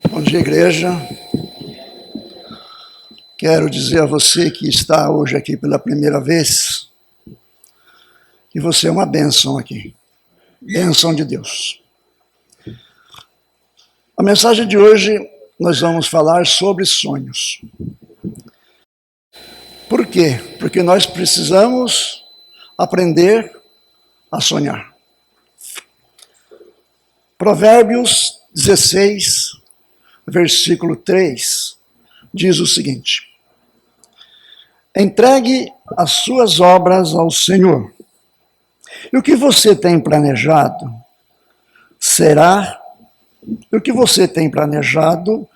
Bom dia, igreja. Quero dizer a você que está hoje aqui pela primeira vez que você é uma bênção aqui. Bênção de Deus. A mensagem de hoje nós vamos falar sobre sonhos. Por quê? Porque nós precisamos aprender a sonhar. Provérbios 16, versículo 3, diz o seguinte: entregue as suas obras ao Senhor, e o que você tem planejado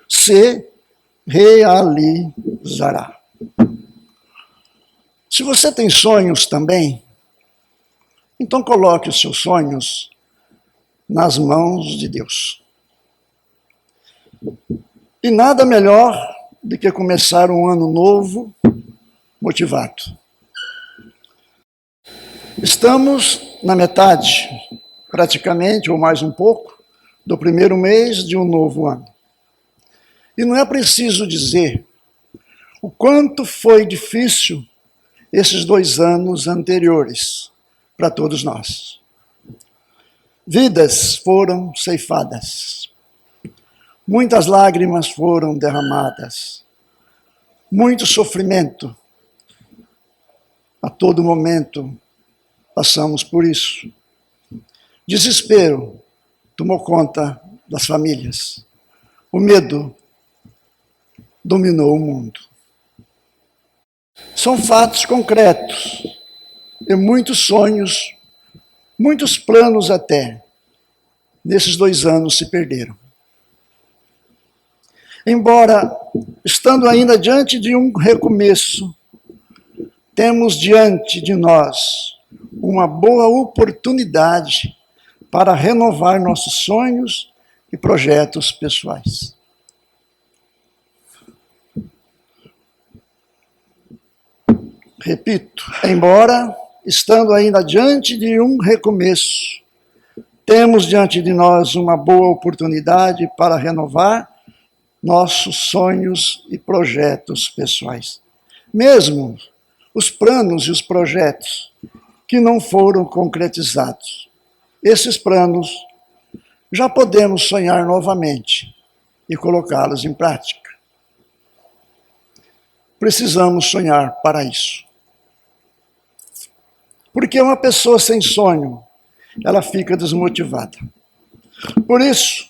se realizará. Se você tem sonhos também, então coloque os seus sonhos nas mãos de Deus. E nada melhor do que começar um ano novo motivado. Estamos na metade, praticamente, ou mais um pouco, do primeiro mês de um novo ano. E não é preciso dizer o quanto foi difícil esses 2 anos anteriores para todos nós. Vidas foram ceifadas. Muitas lágrimas foram derramadas. Muito sofrimento. A todo momento passamos por isso. Desespero tomou conta das famílias. O medo dominou o mundo. São fatos concretos e muitos sonhos, muitos planos até, nesses 2 anos se perderam. Embora, estando ainda diante de um recomeço, temos diante de nós uma boa oportunidade para renovar nossos sonhos e projetos pessoais. Repito, embora, estando ainda diante de um recomeço, temos diante de nós uma boa oportunidade para renovar nossos sonhos e projetos pessoais. Mesmo os planos e os projetos que não foram concretizados. Esses planos já podemos sonhar novamente e colocá-los em prática. Precisamos sonhar para isso. Porque uma pessoa sem sonho, ela fica desmotivada. Por isso,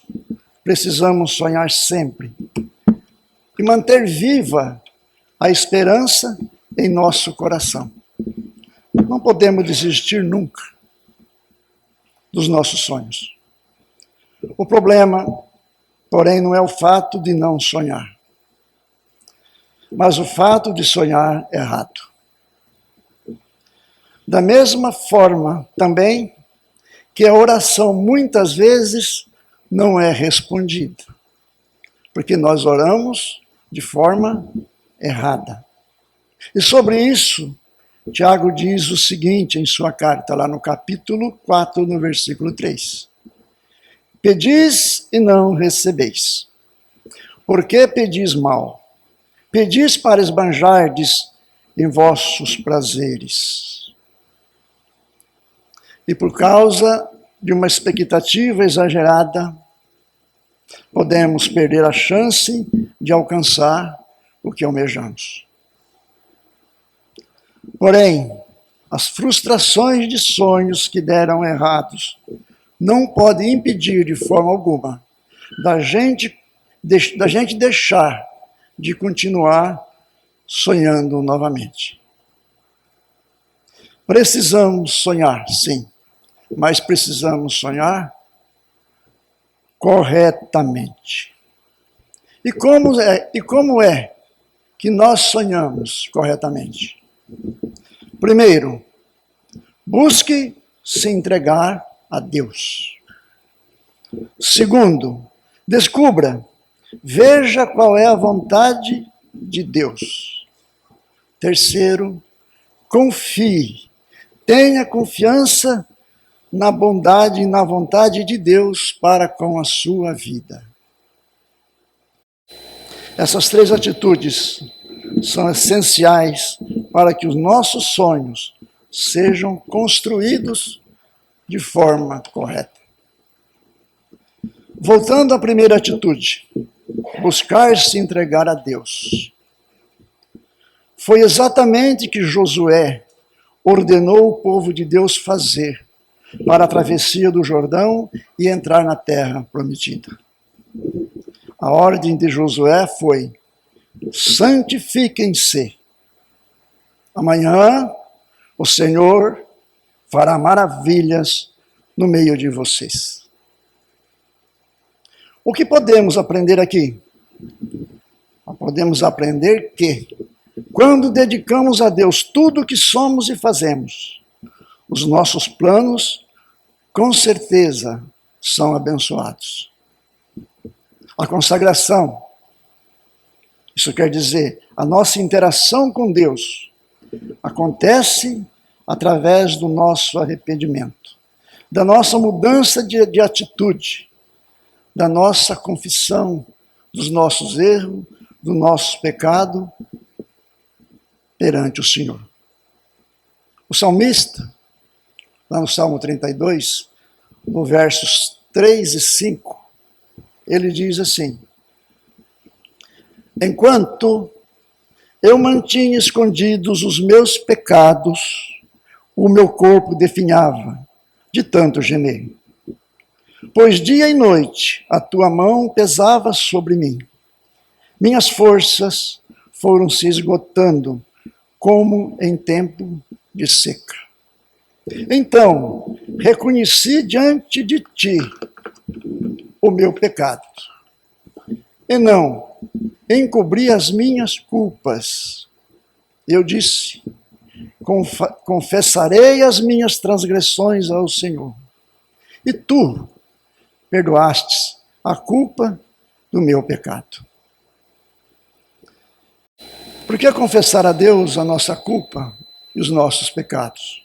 precisamos sonhar sempre e manter viva a esperança em nosso coração. Não podemos desistir nunca dos nossos sonhos. O problema, porém, não é o fato de não sonhar, mas o fato de sonhar errado. Da mesma forma, também, que a oração muitas vezes não é respondida, porque nós oramos de forma errada. E sobre isso, Tiago diz o seguinte em sua carta, lá no capítulo 4, no versículo 3. Pedis e não recebeis. Por que pedis mal? Pedis para esbanjardes em vossos prazeres. E por causa de uma expectativa exagerada, podemos perder a chance de alcançar o que almejamos. Porém, as frustrações de sonhos que deram errados não podem impedir de forma alguma da gente deixar de continuar sonhando novamente. Precisamos sonhar, sim, mas precisamos sonhar corretamente. E como é que nós sonhamos corretamente? Primeiro, busque se entregar a Deus. Segundo, descubra, veja qual é a vontade de Deus. Terceiro, confie, tenha confiança na bondade e na vontade de Deus para com a sua vida. Essas três atitudes são essenciais para que os nossos sonhos sejam construídos de forma correta. Voltando à primeira atitude, buscar se entregar a Deus. Foi exatamente o que Josué ordenou o povo de Deus fazer para a travessia do Jordão e entrar na terra prometida. A ordem de Josué foi: santifiquem-se. Amanhã o Senhor fará maravilhas no meio de vocês. O que podemos aprender aqui? Podemos aprender que, quando dedicamos a Deus tudo o que somos e fazemos, os nossos planos, com certeza, são abençoados. A consagração, isso quer dizer, a nossa interação com Deus, acontece através do nosso arrependimento, da nossa mudança de atitude, da nossa confissão dos nossos erros, do nosso pecado perante o Senhor. O salmista, lá no Salmo 32, no versos 3 e 5, ele diz assim: enquanto eu mantinha escondidos os meus pecados, o meu corpo definhava de tanto gemer. Pois dia e noite a tua mão pesava sobre mim. Minhas forças foram se esgotando como em tempo de seca. Então, reconheci diante de ti o meu pecado, e não encobri as minhas culpas. Eu disse: confessarei as minhas transgressões ao Senhor, e tu perdoastes a culpa do meu pecado. Por que confessar a Deus a nossa culpa e os nossos pecados?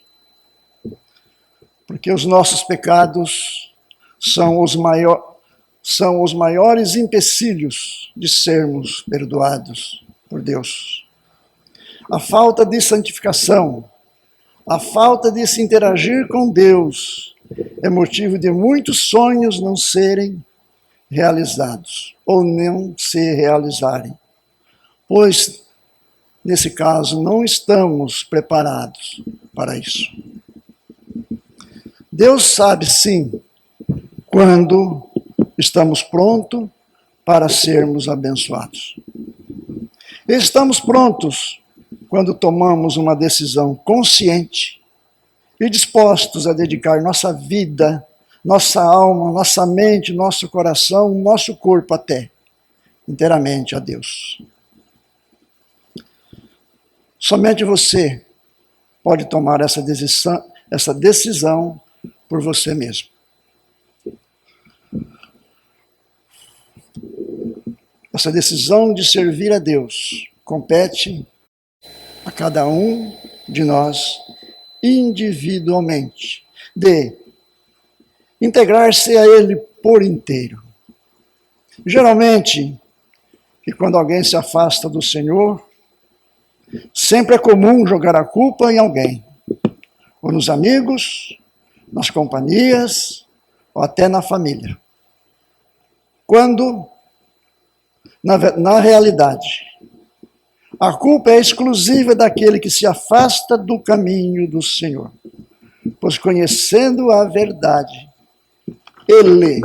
Porque os nossos pecados são os maiores empecilhos de sermos perdoados por Deus. A falta de santificação, a falta de se interagir com Deus, é motivo de muitos sonhos não serem realizados, ou não se realizarem. Pois, nesse caso, não estamos preparados para isso. Deus sabe, sim, quando estamos prontos para sermos abençoados. Estamos prontos quando tomamos uma decisão consciente e dispostos a dedicar nossa vida, nossa alma, nossa mente, nosso coração, nosso corpo até, inteiramente a Deus. Somente você pode tomar essa decisão por você mesmo. Essa decisão de servir a Deus compete a cada um de nós individualmente, de integrar-se a Ele por inteiro. Geralmente, que quando alguém se afasta do Senhor, sempre é comum jogar a culpa em alguém, ou nos amigos, nas companhias, ou até na família. Quando, na realidade, a culpa é exclusiva daquele que se afasta do caminho do Senhor. Pois conhecendo a verdade, ele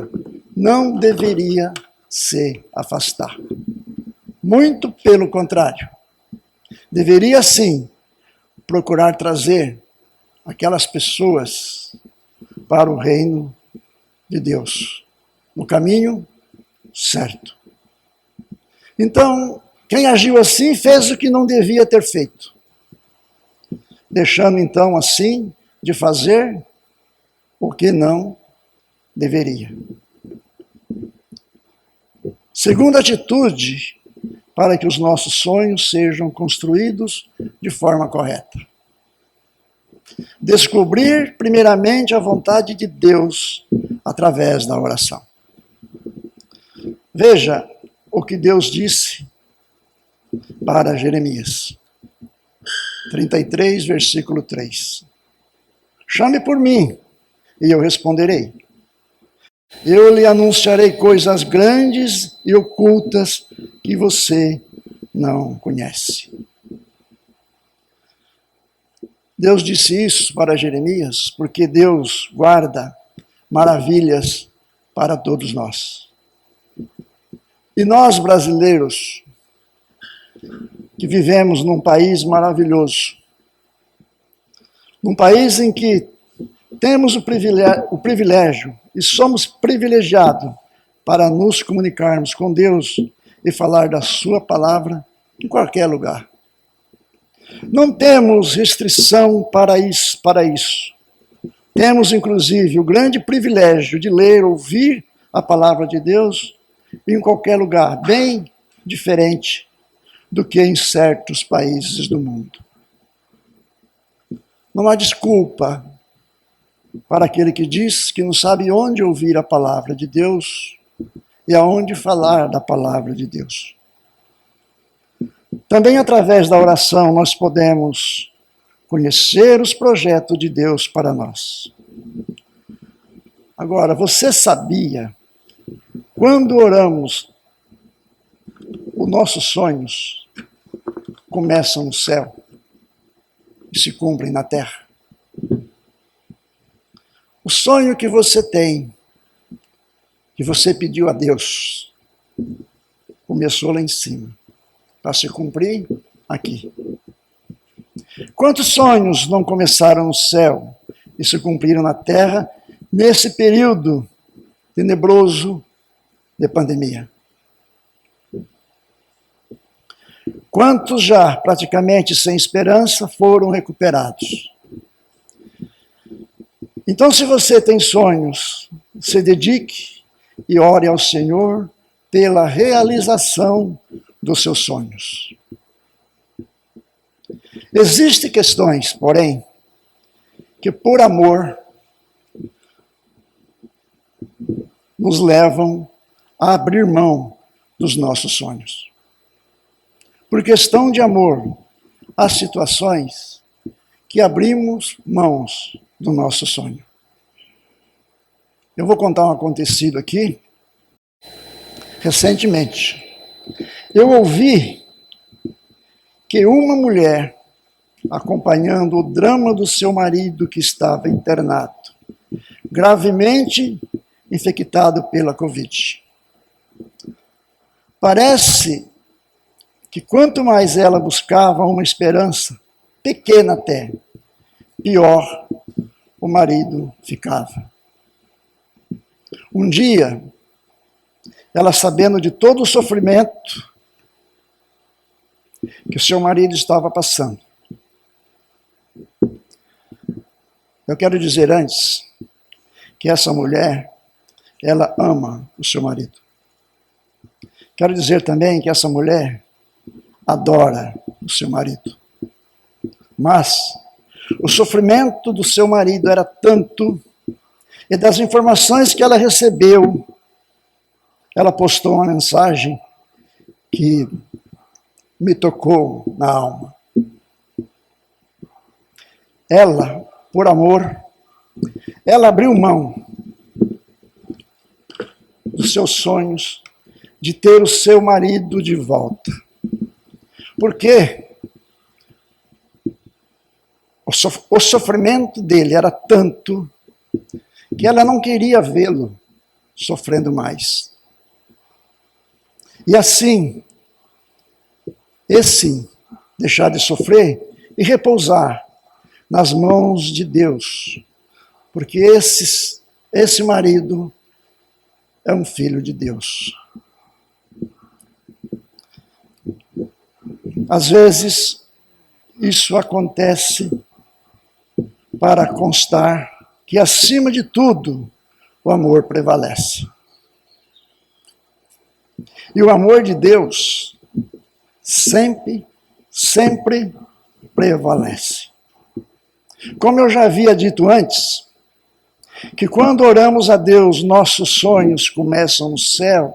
não deveria se afastar. Muito pelo contrário. Deveria sim procurar trazer aquelas pessoas para o reino de Deus, no caminho certo. Então, quem agiu assim fez o que não devia ter feito, deixando então assim de fazer o que não deveria. Segunda atitude para que os nossos sonhos sejam construídos de forma correta. Descobrir primeiramente a vontade de Deus através da oração. Veja o que Deus disse para Jeremias. 33, versículo 3. Chame por mim, e eu responderei. Eu lhe anunciarei coisas grandes e ocultas que você não conhece. Deus disse isso para Jeremias, porque Deus guarda maravilhas para todos nós. E nós, brasileiros, que vivemos num país maravilhoso, num país em que temos o privilégio e somos privilegiados para nos comunicarmos com Deus e falar da sua palavra em qualquer lugar. Não temos restrição para isso. Temos, inclusive, o grande privilégio de ler, ouvir a palavra de Deus em qualquer lugar, bem diferente do que em certos países do mundo. Não há desculpa para aquele que diz que não sabe onde ouvir a palavra de Deus e aonde falar da palavra de Deus. Também através da oração nós podemos conhecer os projetos de Deus para nós. Agora, você sabia, quando oramos, os nossos sonhos começam no céu e se cumprem na terra? O sonho que você tem, que você pediu a Deus, começou lá em cima, para se cumprir aqui. Quantos sonhos não começaram no céu e se cumpriram na terra nesse período tenebroso de pandemia? Quantos já, praticamente sem esperança, foram recuperados? Então, se você tem sonhos, se dedique e ore ao Senhor pela realização dos seus sonhos. Existem questões, porém, que por amor nos levam a abrir mão dos nossos sonhos. Por questão de amor, há situações que abrimos mãos do nosso sonho. Eu vou contar um acontecido aqui. Recentemente, eu ouvi que uma mulher, acompanhando o drama do seu marido que estava internado, gravemente infectado pela Covid. Parece que quanto mais ela buscava uma esperança, pequena até, pior o marido ficava. Um dia, ela sabendo de todo o sofrimento que o seu marido estava passando. Eu quero dizer antes que essa mulher, ela ama o seu marido. Quero dizer também que essa mulher adora o seu marido. Mas o sofrimento do seu marido era tanto, e das informações que ela recebeu, ela postou uma mensagem que me tocou na alma. Ela, por amor, ela abriu mão dos seus sonhos de ter o seu marido de volta. Porque o sofrimento dele era tanto que ela não queria vê-lo sofrendo mais. E assim, deixar de sofrer e repousar nas mãos de Deus, porque esse marido é um filho de Deus. Às vezes, isso acontece para constar que, acima de tudo, o amor prevalece. E o amor de Deus sempre prevalece. Como eu já havia dito antes, que quando oramos a Deus, nossos sonhos começam no céu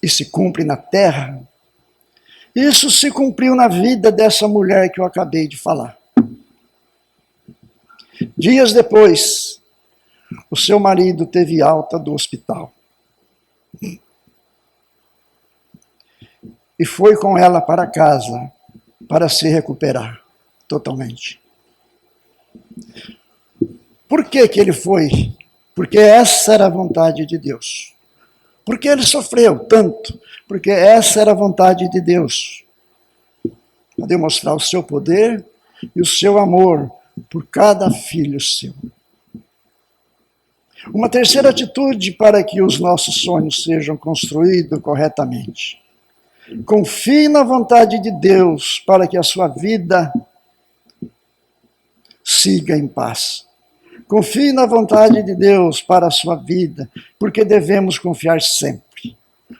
e se cumprem na terra, Isso se cumpriu na vida dessa mulher que eu acabei de falar. Dias depois, o seu marido teve alta do hospital. E foi com ela para casa para se recuperar totalmente. Por que que ele foi? Porque essa era a vontade de Deus. Porque ele sofreu tanto? Porque essa era a vontade de Deus. Para demonstrar o seu poder e o seu amor por cada filho seu. Uma terceira atitude para que os nossos sonhos sejam construídos corretamente. Confie na vontade de Deus para que a sua vida siga em paz. Confie na vontade de Deus para a sua vida, porque devemos confiar sempre,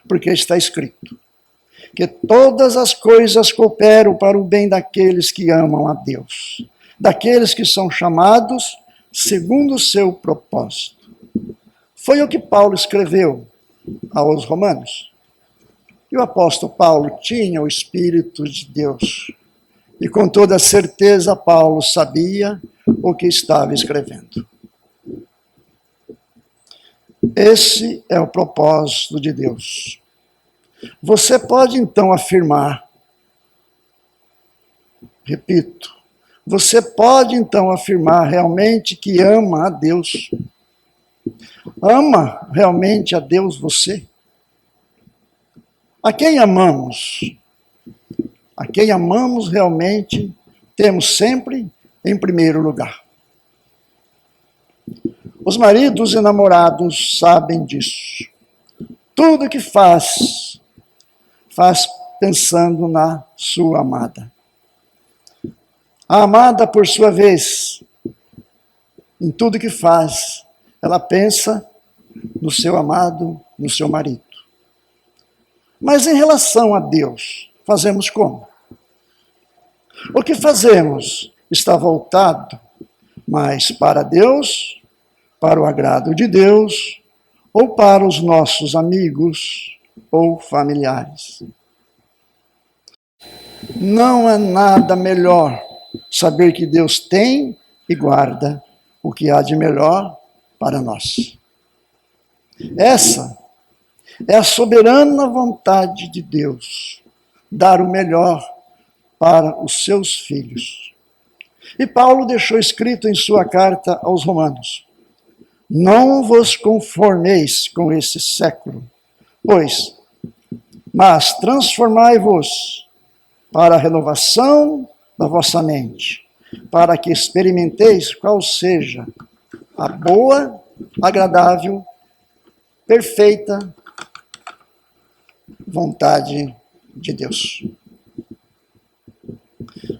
porque está escrito que todas as coisas cooperam para o bem daqueles que amam a Deus, daqueles que são chamados segundo o seu propósito. Foi o que Paulo escreveu aos Romanos. E o apóstolo Paulo tinha o Espírito de Deus. E com toda certeza Paulo sabia o que estava escrevendo. Esse é o propósito de Deus. Você pode então afirmar, repito, você pode então afirmar realmente que ama a Deus. Ama realmente a Deus você? A quem amamos? A quem amamos realmente temos sempre em primeiro lugar. Os maridos e namorados sabem disso. Tudo que faz pensando na sua amada. A amada, por sua vez, em tudo que faz, ela pensa no seu amado, no seu marido. Mas em relação a Deus, fazemos como? O que fazemos está voltado mais para Deus, para o agrado de Deus, ou para os nossos amigos ou familiares. Não há nada melhor saber que Deus tem e guarda o que há de melhor para nós. Essa é a soberana vontade de Deus, dar o melhor para os seus filhos. E Paulo deixou escrito em sua carta aos Romanos: não vos conformeis com esse século, mas transformai-vos para a renovação da vossa mente, para que experimenteis qual seja a boa, agradável, perfeita vontade de Deus.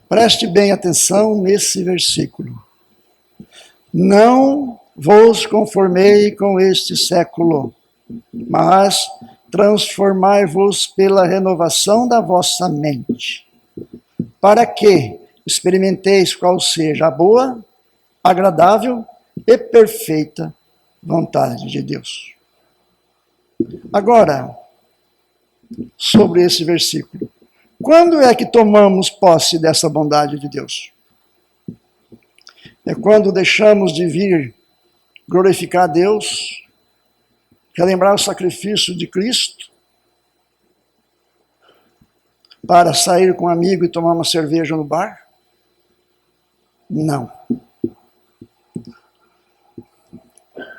Preste bem atenção nesse versículo. Não vos conformei com este século, mas transformai-vos pela renovação da vossa mente, para que experimenteis qual seja a boa, agradável e perfeita vontade de Deus. Agora, sobre esse versículo. Quando é que tomamos posse dessa bondade de Deus? É quando deixamos de vir glorificar a Deus, relembrar o sacrifício de Cristo, para sair com um amigo e tomar uma cerveja no bar? Não.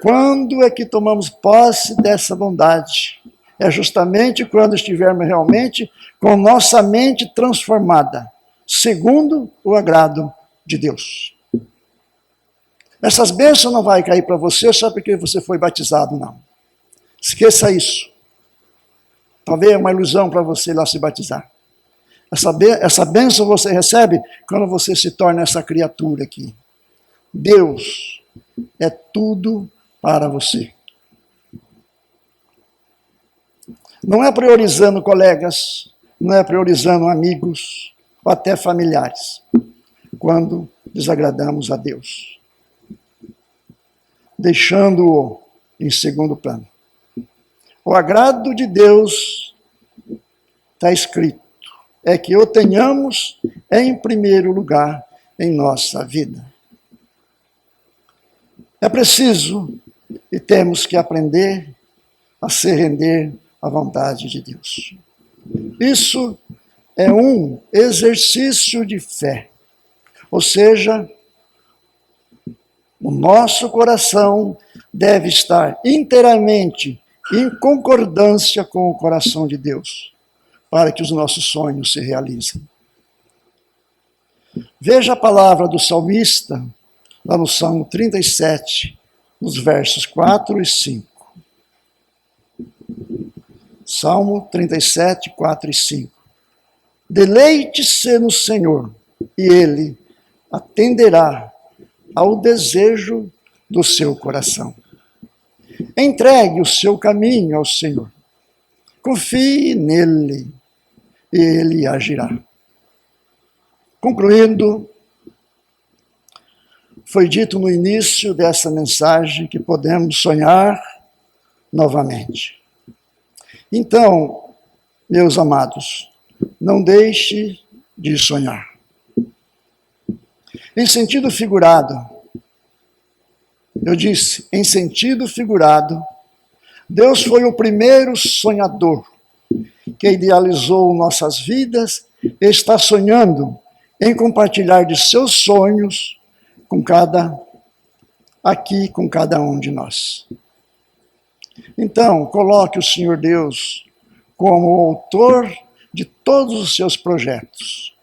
Quando é que tomamos posse dessa bondade? É justamente quando estivermos realmente com nossa mente transformada, segundo o agrado de Deus. Essas bênçãos não vai cair para você só porque você foi batizado, não. Esqueça isso. Talvez é uma ilusão para você lá se batizar. Essa bênção você recebe quando você se torna essa criatura aqui. Deus é tudo para você. Não é priorizando colegas, não é priorizando amigos, ou até familiares, quando desagradamos a Deus. Deixando-o em segundo plano. O agrado de Deus está escrito. é que o tenhamos em primeiro lugar em nossa vida. É preciso e temos que aprender a se render à vontade de Deus. Isso é um exercício de fé, ou seja, o nosso coração deve estar inteiramente em concordância com o coração de Deus, para que os nossos sonhos se realizem. Veja a palavra do salmista, lá no Salmo 37, nos versos 4 e 5. Salmo 37, 4 e 5. Deleite-se no Senhor, e Ele atenderá ao desejo do seu coração. Entregue o seu caminho ao Senhor. Confie nele, e Ele agirá. Concluindo, foi dito no início dessa mensagem que podemos sonhar novamente. Então, meus amados, não deixe de sonhar. Em sentido figurado, eu disse, em sentido figurado, Deus foi o primeiro sonhador que idealizou nossas vidas e está sonhando em compartilhar de seus sonhos com cada um de nós. Então, coloque o Senhor Deus como o autor de todos os seus projetos.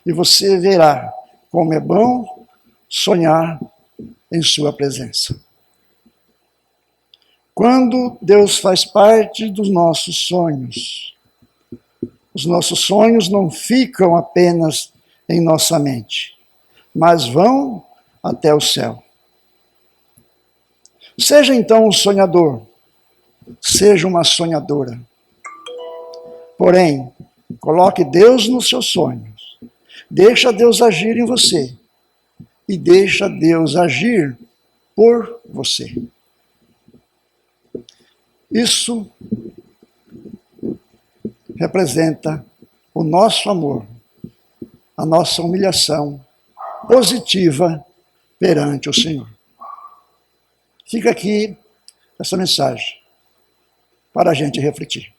E você verá como é bom sonhar em sua presença. Quando Deus faz parte dos nossos sonhos, os nossos sonhos não ficam apenas em nossa mente, mas vão até o céu. Seja então um sonhador, seja uma sonhadora. Porém, coloque Deus nos seus sonhos. Deixa Deus agir em você. E deixa Deus agir por você. Isso representa o nosso amor, a nossa humilhação positiva perante o Senhor. Fica aqui essa mensagem para a gente refletir.